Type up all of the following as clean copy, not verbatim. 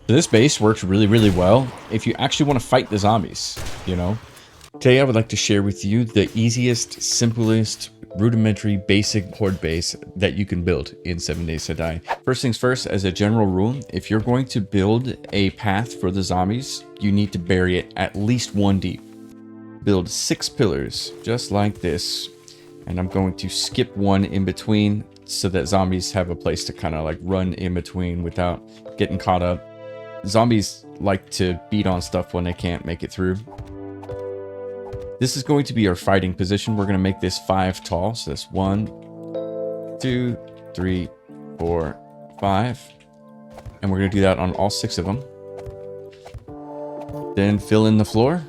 So this base works really well if you actually want to fight the zombies, you know? Today I would like to share with you the easiest, simplest, rudimentary, basic horde base that you can build in 7 Days to Die. First things first, as a general rule, if you're going to build a path for the zombies, you need to bury it at least 1 deep. Build 6 pillars, just like this. And I'm going to skip 1 in between so that zombies have a place to kind of like run in between without getting caught up. Zombies like to beat on stuff when they can't make it through. This is going to be our fighting position. We're going to make this 5 tall. So that's 1, 2, 3, 4, 5. And we're going to do that on all 6 of them. Then fill in the floor.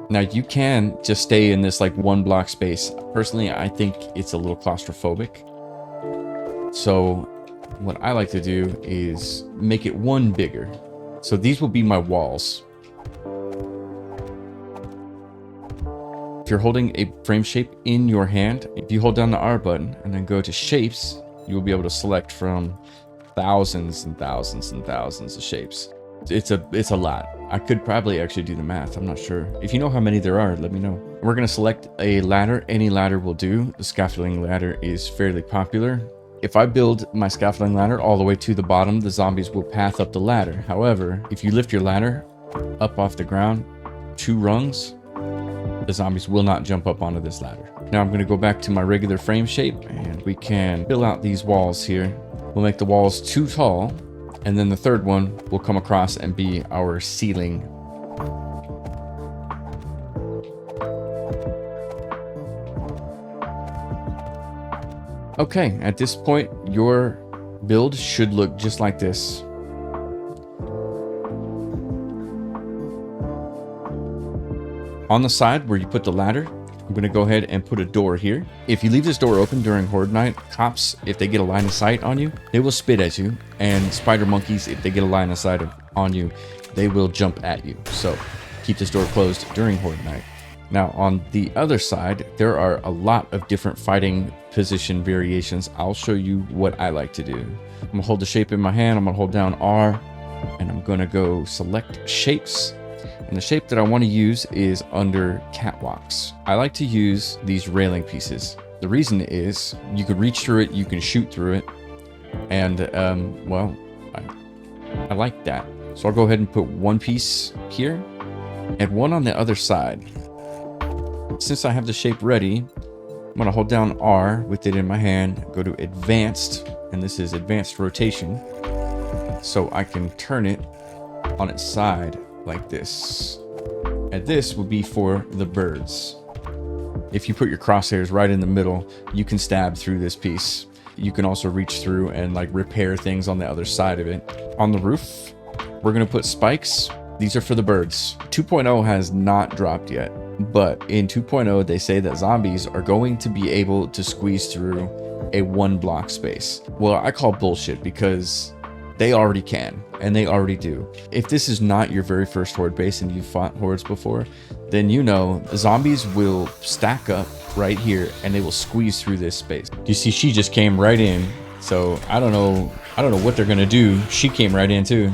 Now you can just stay in this like 1 block space. Personally, I think it's a little claustrophobic. So what I like to do is make it 1 bigger. So these will be my walls. If you're holding a frame shape in your hand, if you hold down the R button and then go to shapes, you will be able to select from thousands and thousands and thousands of shapes. It's a lot. I could probably actually do the math. I'm not sure. If you know how many there are, let me know. We're going to select a ladder. Any ladder will do. The scaffolding ladder is fairly popular. If I build my scaffolding ladder all the way to the bottom, the zombies will path up the ladder. However, if you lift your ladder up off the ground 2 rungs, the zombies will not jump up onto this ladder. Now I'm going to go back to my regular frame shape and we can fill out these walls here. We'll make the walls 2 tall, and then the 3rd one will come across and be our ceiling. Okay, at this point, your build should look just like this. On the side where you put the ladder, I'm going to go ahead and put a door here. If you leave this door open during Horde night, cops, if they get a line of sight on you, they will spit at you. And spider monkeys, if they get a line of sight on you, they will jump at you. So keep this door closed during Horde night. Now on the other side, there are a lot of different fighting position variations. I'll show you what I like to do. I'm going to hold the shape in my hand. I'm going to hold down R and I'm going to go select shapes. And the shape that I want to use is under catwalks. I like to use these railing pieces. The reason is you could reach through it, you can shoot through it. And, well, I like that. So I'll go ahead and put 1 piece here and 1 on the other side. Since I have the shape ready, I'm going to hold down R with it in my hand, go to advanced, and this is advanced rotation. So I can turn it on its side like this. And this will be for the birds. If you put your crosshairs right in the middle, you can stab through this piece. You can also reach through and like repair things on the other side of it. On the roof, we're going to put spikes. These are for the birds. 2.0 has not dropped yet, but in 2.0 they say that zombies are going to be able to squeeze through a 1 block space. Well, I call bullshit because they already can, and they already do. If this is not your very first horde base and you've fought hordes before, then you know zombies will stack up right here and they will squeeze through this space. You see, she just came right in. So I don't know what they're gonna do. She came right in too.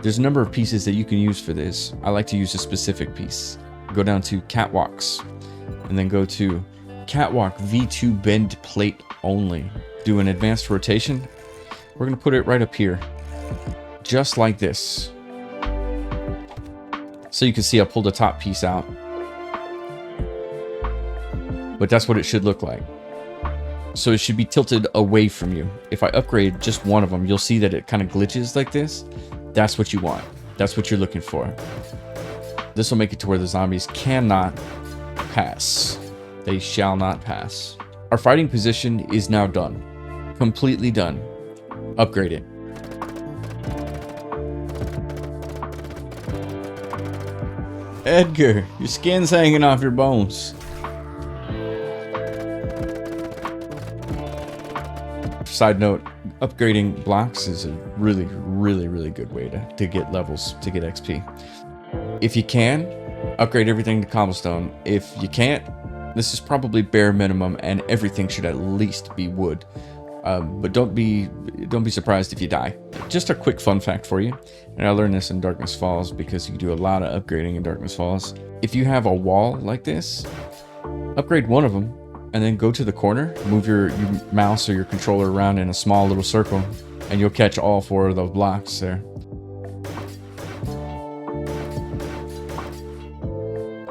There's a number of pieces that you can use for this. I like to use a specific piece. Go down to catwalks and then go to catwalk V2 bend plate only. Do an advanced rotation. We're gonna put it right up here. Just like this. So you can see I pulled the top piece out. But that's what it should look like. So it should be tilted away from you. If I upgrade just 1 of them, you'll see that it kind of glitches like this. That's what you want. That's what you're looking for. This will make it to where the zombies cannot pass. They shall not pass. Our fighting position is now done. Completely done. Upgrade it. Edgar, your skin's hanging off your bones. Side note, upgrading blocks is a really good way to get levels, to get XP. If you can, upgrade everything to cobblestone. If you can't, this is probably bare minimum and everything should at least be wood. But don't be surprised if you die. Just a quick fun fact for you, and I learned this in Darkness Falls because you do a lot of upgrading in Darkness Falls. If you have a wall like this, upgrade one of them, and then go to the corner, move your mouse or your controller around in a small little circle, and you'll catch all 4 of those blocks there.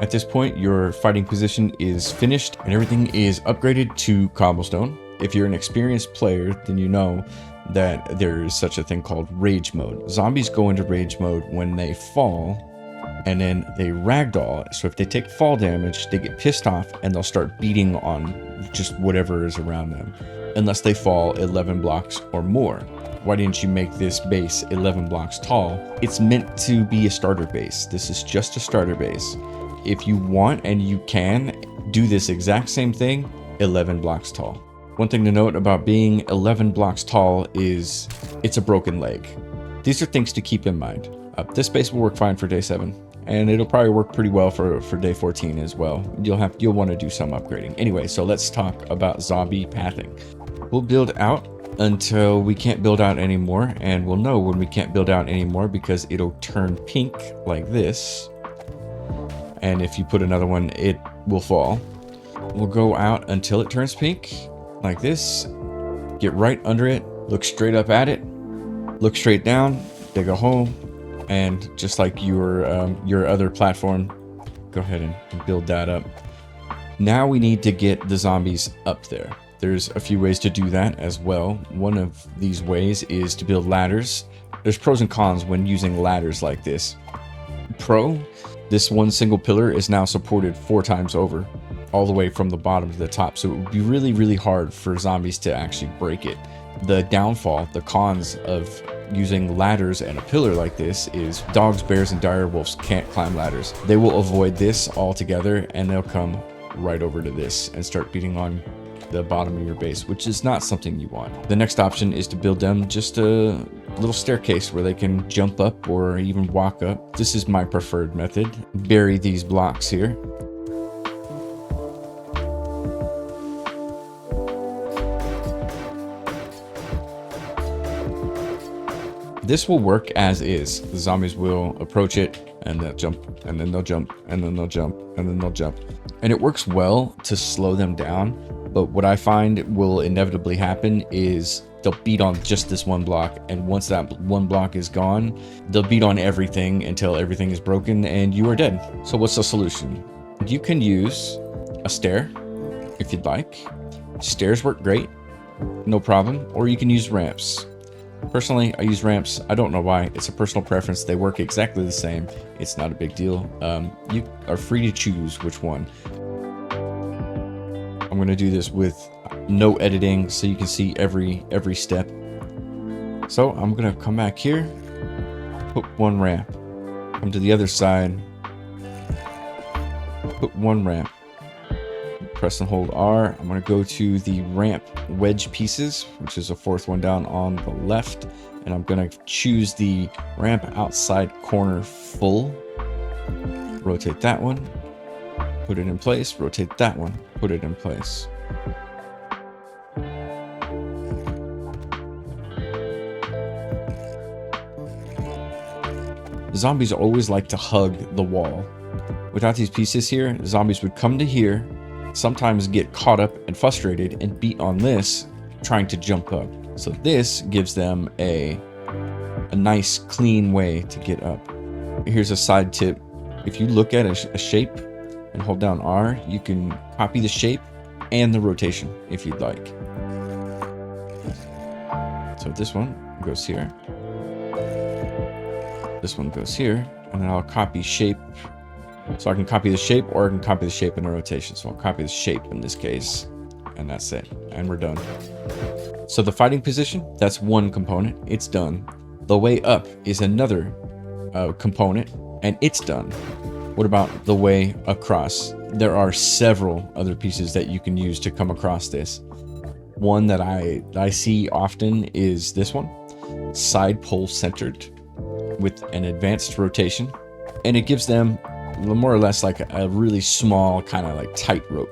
At this point, your fighting position is finished and everything is upgraded to cobblestone. If you're an experienced player, then you know that there is such a thing called rage mode. Zombies go into rage mode when they fall, and then they ragdoll. So if they take fall damage, they get pissed off and they'll start beating on just whatever is around them, unless they fall 11 blocks or more. Why didn't you make this base 11 blocks tall? It's meant to be a starter base. This is just a starter base. If you want and you can, do this exact same thing 11 blocks tall. One thing to note about being 11 blocks tall is it's a broken leg. These are things to keep in mind. This base will work fine for day 7, and it'll probably work pretty well for day 14 as well. You'll want to do some upgrading. Anyway, so let's talk about zombie pathing. We'll build out until we can't build out anymore, and we'll know when we can't build out anymore because it'll turn pink like this. And if you put another one, it will fall. We'll go out until it turns pink like this. Get right under it, look straight up at it, look straight down, dig a hole, and just like your other platform, go ahead and build that up. Now we need to get the zombies up there. There's a few ways to do that as well. One of these ways is to build ladders. There's pros and cons when using ladders like this. Pro, this one single pillar is now supported 4 times over, all the way from the bottom to the top, so it would be really, really hard for zombies to actually break it. The downfall, the cons of using ladders and a pillar like this is dogs, bears, and dire wolves can't climb ladders. They will avoid this altogether, and they'll come right over to this and start beating on the bottom of your base, which is not something you want. The next option is to build them just a little staircase where they can jump up or even walk up. This is my preferred method. Bury these blocks here. This will work as is. The zombies will approach it and they'll jump, and then they'll jump, and then they'll jump, and then they'll jump. And it works well to slow them down. But what I find will inevitably happen is they'll beat on just this one block. And once that one block is gone, they'll beat on everything until everything is broken and you are dead. So what's the solution? You can use a stair if you'd like. Stairs work great, no problem. Or you can use ramps. Personally, I use ramps. I don't know why. It's a personal preference. They work exactly the same. It's not a big deal. You are free to choose which one. I'm going to do this with no editing so you can see every step. So I'm going to come back here, put one ramp, come to the other side, put one ramp, press and hold R. I'm going to go to the ramp wedge pieces, which is a 4th one down on the left, and I'm going to choose the ramp outside corner full, rotate that one, put it in place, rotate that one, put it in place. Zombies always like to hug the wall. Without these pieces here, zombies would come to here, sometimes get caught up and frustrated and beat on this, trying to jump up. So this gives them a nice clean way to get up. Here's a side tip. If you look at a shape and hold down R, you can copy the shape and the rotation if you'd like. So this one goes here. This one goes here, and then I'll copy shape. So I can copy the shape, or I can copy the shape in a rotation. So I'll copy the shape in this case, and that's it. And we're done. So the fighting position, that's one component. It's done. The way up is another component, and it's done. What about the way across? There are several other pieces that you can use to come across this. One that I see often is this one, side pole centered with an advanced rotation, and it gives them more or less like a really small kind of like tight rope.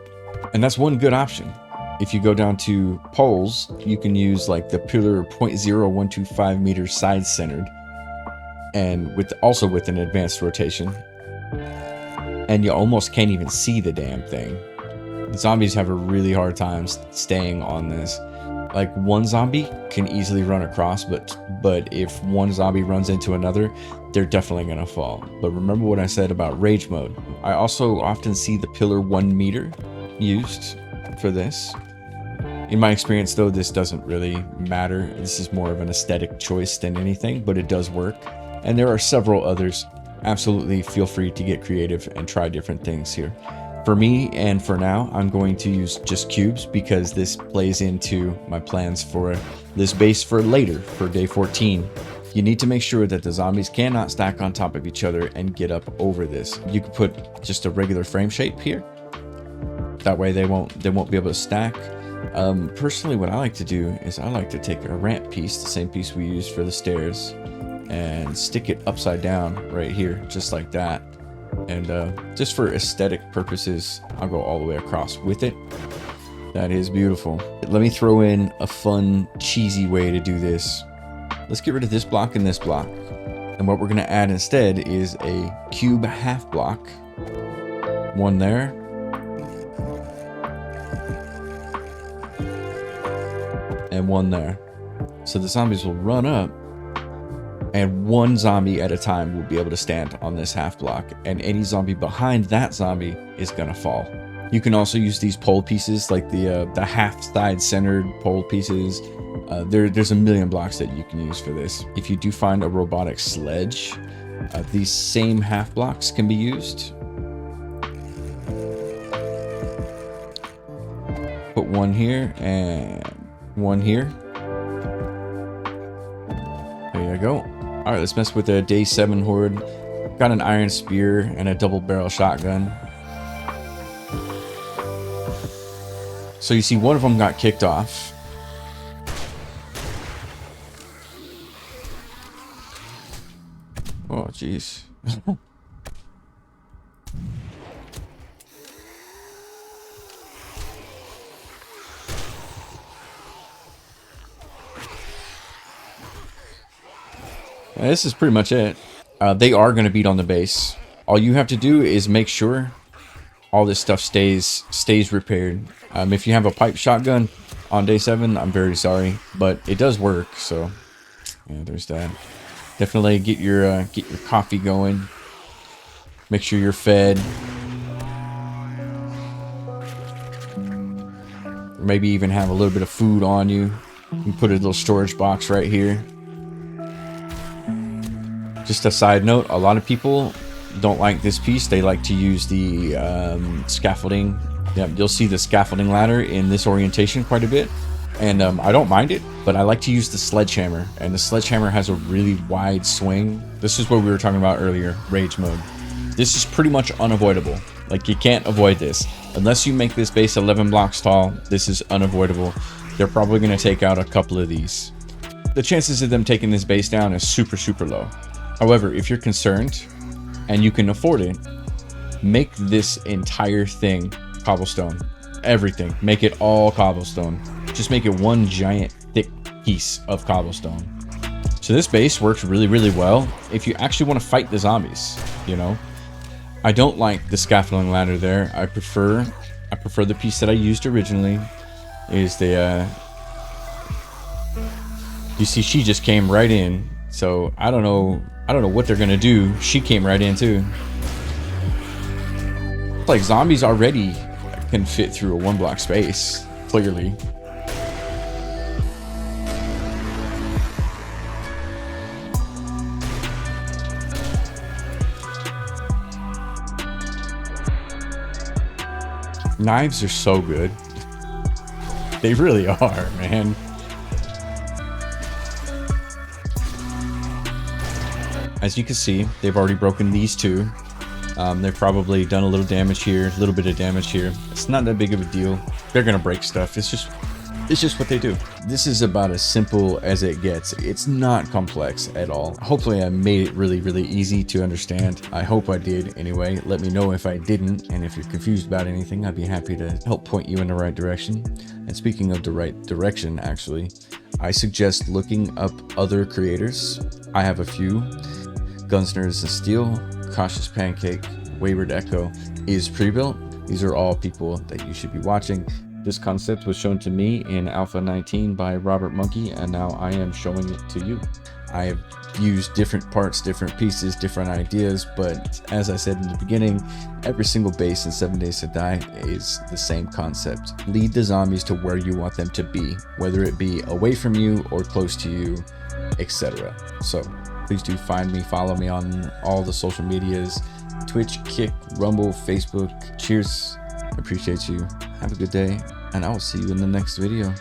And that's one good option. If you go down to poles, you can use like the pillar 0.0125 meters side centered, and also with an advanced rotation. And you almost can't even see the damn thing. The zombies have a really hard time staying on this. Like one zombie can easily run across, but if one zombie runs into another, they're definitely gonna fall. But remember what I said about rage mode. I also often see the pillar 1 meter used for this. In my experience though, this doesn't really matter. This is more of an aesthetic choice than anything, but it does work. And there are several others. Absolutely feel free to get creative and try different things here. For me, and for now, I'm going to use just cubes because this plays into my plans for this base for later, for day 14. You need to make sure that the zombies cannot stack on top of each other and get up over this. You could put just a regular frame shape here. That way they won't be able to stack. Personally, what I like to do is I like to take a ramp piece, the same piece we used for the stairs, and stick it upside down right here, just like that. And just for aesthetic purposes, I'll go all the way across with it. That is beautiful. Let me throw in a fun, cheesy way to do this. Let's get rid of this block and this block. And what we're gonna add instead is a cube half block. One there. And one there. So the zombies will run up, and one zombie at a time will be able to stand on this half block, and any zombie behind that zombie is gonna fall. You can also use these pole pieces, like the half side centered pole pieces. There's a million blocks that you can use for this. If you do find a robotic sledge, these same half blocks can be used. Put one here and one here. There you go. All right, let's mess with a day 7 horde. Got an iron spear and a double barrel shotgun. So you see one of them got kicked off. Oh, jeez. This is pretty much it. They are going to beat on the base. All you have to do is make sure all this stuff stays repaired. If you have a pipe shotgun on day 7, I'm very sorry, but it does work. So yeah, there's that. Definitely get your coffee going. Make sure you're fed. Maybe even have a little bit of food on you. You can put a little storage box right here. Just a side note, a lot of people don't like this piece. They like to use the scaffolding. Yeah, you'll see the scaffolding ladder in this orientation quite a bit. And I don't mind it, but I like to use the sledgehammer. And the sledgehammer has a really wide swing. This is what we were talking about earlier, rage mode. This is pretty much unavoidable. Like, you can't avoid this. Unless you make this base 11 blocks tall, this is unavoidable. They're probably going to take out a couple of these. The chances of them taking this base down is super, super low. However, if you're concerned and you can afford it, make this entire thing cobblestone. Everything. Make it all cobblestone. Just make it one giant thick piece of cobblestone. So this base works really, really well if you actually want to fight the zombies, you know. I don't like the scaffolding ladder there. I prefer the piece that I used originally. Is the you see, she just came right in. So I don't know what they're gonna do. She came right in too. Like, zombies already can fit through a 1 block space, clearly. Knives are so good. They really are, man. As you can see, they've already broken these two. They've probably done a little damage here, a little bit of damage here. It's not that big of a deal. They're gonna break stuff. It's just It's just what they do. This is about as simple as it gets. It's not complex at all. Hopefully I made it really, really easy to understand. I hope I did anyway. Let me know if I didn't, and if you're confused about anything, I'd be happy to help point you in the right direction. And speaking of the right direction, actually, I suggest looking up other creators. I have a few. Gunsners of Steel, Cautious Pancake, Wayward Echo is pre-built. These are all people that you should be watching. This concept was shown to me in Alpha 19 by Robert Monkey, and now I am showing it to you. I have used different parts, different pieces, different ideas, but as I said in the beginning, every single base in 7 Days to Die is the same concept. Lead the zombies to where you want them to be, whether it be away from you or close to you, etc. So please do find me, follow me on all the social medias, Twitch, Kick, Rumble, Facebook. Cheers. I appreciate you. Have a good day, and I will see you in the next video.